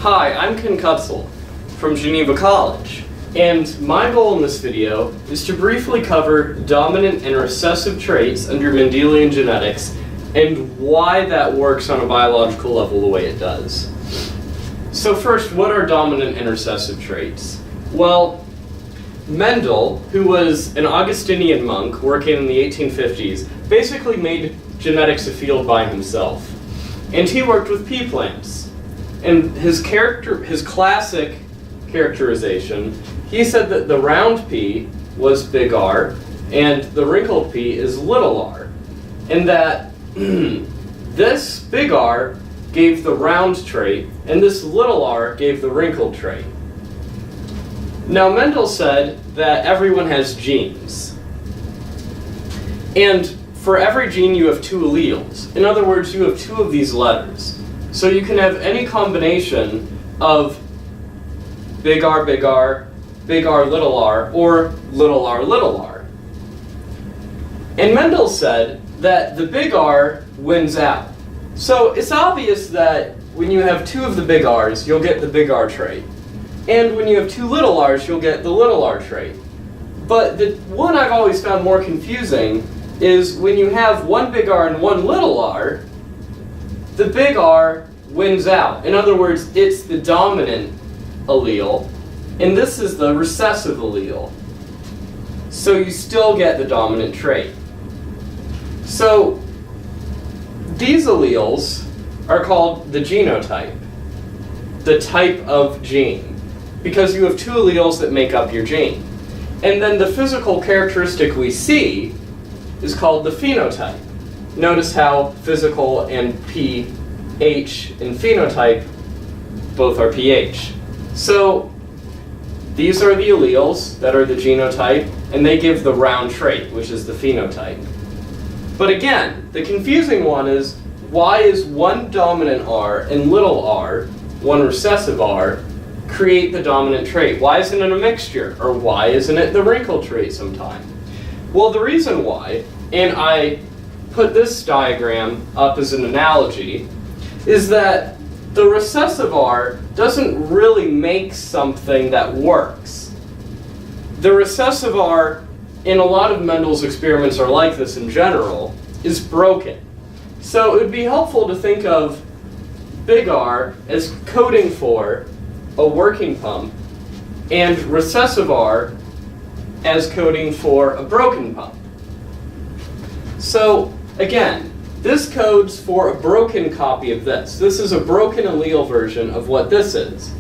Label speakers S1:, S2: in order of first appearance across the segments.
S1: Hi, I'm Ken Kutzel from Geneva College, and my goal in this video is to briefly cover dominant and recessive traits under Mendelian genetics and why that works on a biological level the way it does. So first, what are dominant and recessive traits? Well, Mendel, who was an Augustinian monk working in the 1850s, basically made genetics a field by himself. And he worked with pea plants. And his classic characterization, he said that the round pea was big R, and the wrinkled pea is little r. And that this big R gave the round trait, and this little r gave the wrinkled trait. Now Mendel said that everyone has genes. And for every gene you have two alleles. In other words, you have two of these letters. So you can have any combination of big R, big R, big R, little r, or little r, little r. And Mendel said that the big R wins out. So it's obvious that when you have two of the big R's, you'll get the big R trait. And when you have two little r's, you'll get the little r trait. But the one I've always found more confusing is when you have one big R and one little r, the big R wins out. In other words, it's the dominant allele, and this is the recessive allele. So you still get the dominant trait. So these alleles are called the genotype, the type of gene, because you have two alleles that make up your gene. And then the physical characteristic we see is called the phenotype. Notice how physical and pH in phenotype both are pH. So these are the alleles that are the genotype, and they give the round trait, which is the phenotype. But again, the confusing one is, why is one dominant R and little r, one recessive R, create the dominant trait? Why isn't it a mixture? Or why isn't it the wrinkled trait sometime? Well, the reason why, and I put this diagram up as an analogy, is that the recessive R doesn't really make something that works. The recessive R, in a lot of Mendel's experiments are like this in general, is broken. So it would be helpful to think of big R as coding for a working pump, and recessive R as coding for a broken pump. So again, this codes for a broken copy of this. This is a broken allele version of what this is.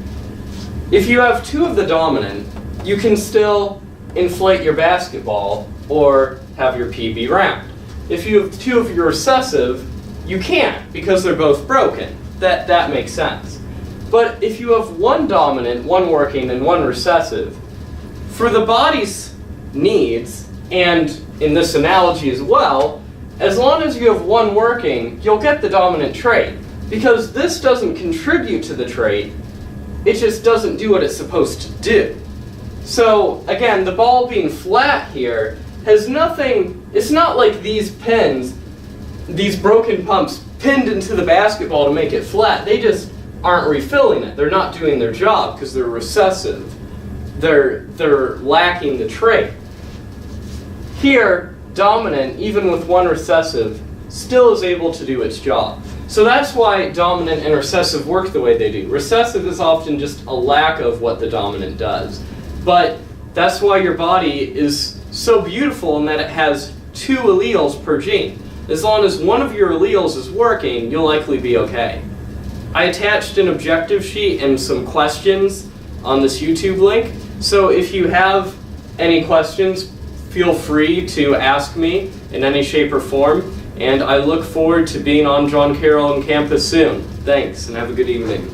S1: If you have two of the dominant, you can still inflate your basketball or have your pea be round. If you have two of your recessive, you can't because they're both broken. That makes sense. But if you have one dominant, one working, and one recessive, for the body's needs, and in this analogy as well, as long as you have one working, you'll get the dominant trait. Because this doesn't contribute to the trait, it just doesn't do what it's supposed to do. So again, the ball being flat here has nothing, it's not like these pins, these broken pumps pinned into the basketball to make it flat. They just aren't refilling it. They're not doing their job because they're recessive. They're lacking the trait. Here, dominant, even with one recessive, still is able to do its job. So that's why dominant and recessive work the way they do. Recessive is often just a lack of what the dominant does. But that's why your body is so beautiful in that it has two alleles per gene. As long as one of your alleles is working, you'll likely be okay. I attached an objective sheet and some questions on this YouTube link. So if you have any questions, feel free to ask me in any shape or form. And I look forward to being on John Carroll campus soon. Thanks, and have a good evening.